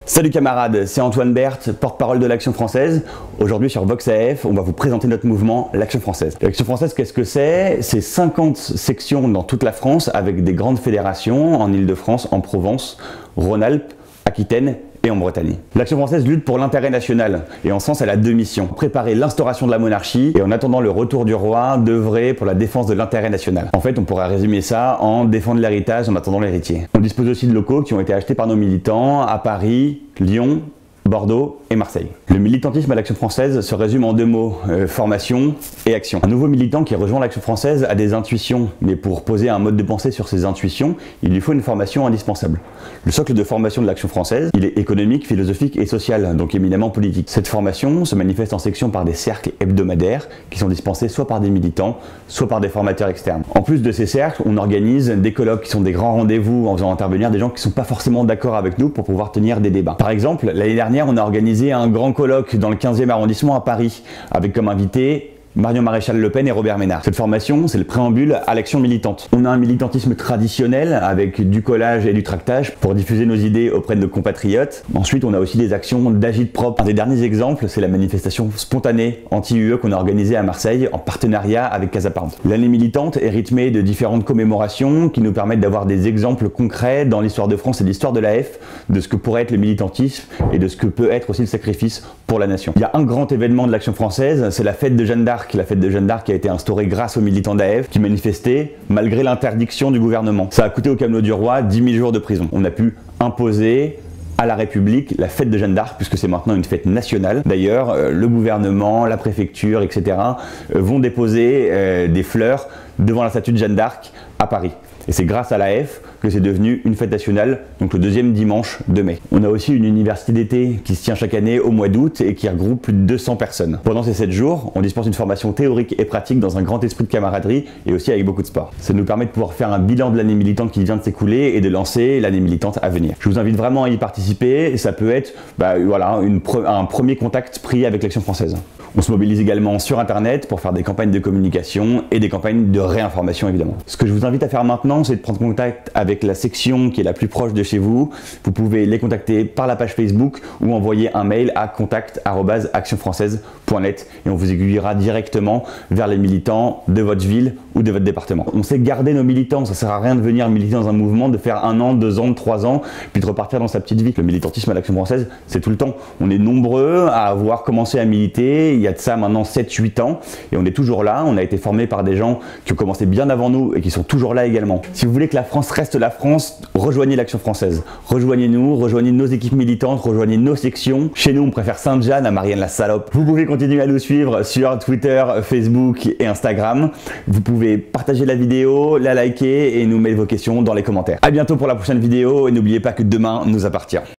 Salut camarades, c'est Antoine Berthe, porte-parole de l'Action française. Aujourd'hui sur Vox AF, on va vous présenter notre mouvement, l'Action française. L'Action française, qu'est-ce que c'est? C'est 50 sections dans toute la France avec des grandes fédérations en Ile-de-France, en Provence, Rhône-Alpes, Aquitaine et en Bretagne. L'Action française lutte pour l'intérêt national et en ce sens elle a deux missions. Préparer l'instauration de la monarchie et en attendant le retour du roi, d'œuvrer pour la défense de l'intérêt national. En fait on pourrait résumer ça en défendre l'héritage en attendant l'héritier. On dispose aussi de locaux qui ont été achetés par nos militants à Paris, Lyon, Bordeaux et Marseille. Le militantisme à l'Action française se résume en deux mots, formation et action. Un nouveau militant qui rejoint l'Action française a des intuitions, mais pour poser un mode de pensée sur ces intuitions, il lui faut une formation indispensable. Le socle de formation de l'Action française, il est économique, philosophique et social, donc éminemment politique. Cette formation se manifeste en section par des cercles hebdomadaires qui sont dispensés soit par des militants, soit par des formateurs externes. En plus de ces cercles, on organise des colloques qui sont des grands rendez-vous en faisant intervenir des gens qui ne sont pas forcément d'accord avec nous pour pouvoir tenir des débats. Par exemple, l'année dernière, on a organisé un grand colloque dans le 15e arrondissement à Paris, avec comme invité Marion Maréchal Le Pen et Robert Ménard. Cette formation, c'est le préambule à l'action militante. On a un militantisme traditionnel avec du collage et du tractage pour diffuser nos idées auprès de nos compatriotes. Ensuite, on a aussi des actions d'agite-propre. Un des derniers exemples, c'est la manifestation spontanée anti-UE qu'on a organisée à Marseille en partenariat avec Casaparme. L'année militante est rythmée de différentes commémorations qui nous permettent d'avoir des exemples concrets dans l'histoire de France et l'histoire de l'AF de ce que pourrait être le militantisme et de ce que peut être aussi le sacrifice pour la nation. Il y a un grand événement de l'Action française, c'est la fête de Jeanne d'Arc. La fête de Jeanne d'Arc a été instaurée grâce aux militants d'AF qui manifestaient malgré l'interdiction du gouvernement. Ça a coûté au Camelot du Roi 10 000 jours de prison. On a pu imposer à la République la fête de Jeanne d'Arc puisque c'est maintenant une fête nationale. D'ailleurs, le gouvernement, la préfecture, etc. vont déposer des fleurs devant la statue de Jeanne d'Arc à Paris. Et c'est grâce à l'AF que c'est devenu une fête nationale, donc le deuxième dimanche de mai. On a aussi une université d'été qui se tient chaque année au mois d'août et qui regroupe plus de 200 personnes. Pendant ces 7 jours, on dispense une formation théorique et pratique dans un grand esprit de camaraderie et aussi avec beaucoup de sport. Ça nous permet de pouvoir faire un bilan de l'année militante qui vient de s'écouler et de lancer l'année militante à venir. Je vous invite vraiment à y participer et ça peut être un premier contact pris avec l'Action française. On se mobilise également sur internet pour faire des campagnes de communication et des campagnes de réinformation évidemment. Ce que je vous invite à faire maintenant, c'est de prendre contact avec la section qui est la plus proche de chez vous. Vous pouvez les contacter par la page Facebook ou envoyer un mail à contact@actionfrançaise.net et on vous aiguillera directement vers les militants de votre ville ou de votre département. On sait garder nos militants, ça sert à rien de venir militer dans un mouvement, de faire 1 an, 2 ans, 3 ans, puis de repartir dans sa petite vie. Le militantisme à l'Action française, c'est tout le temps. On est nombreux à avoir commencé à militer, il y a de ça maintenant 7-8 ans, et on est toujours là, on a été formé par des gens qui ont commencé bien avant nous et qui sont toujours là également. Si vous voulez que la France reste la France, rejoignez l'Action française. Rejoignez-nous, rejoignez nos équipes militantes, rejoignez nos sections. Chez nous, on préfère Sainte-Jeanne à Marianne la salope. Vous pouvez continuer à nous suivre sur Twitter, Facebook et Instagram. Vous pouvez partager la vidéo, la liker et nous mettre vos questions dans les commentaires. A bientôt pour la prochaine vidéo et n'oubliez pas que demain nous appartient.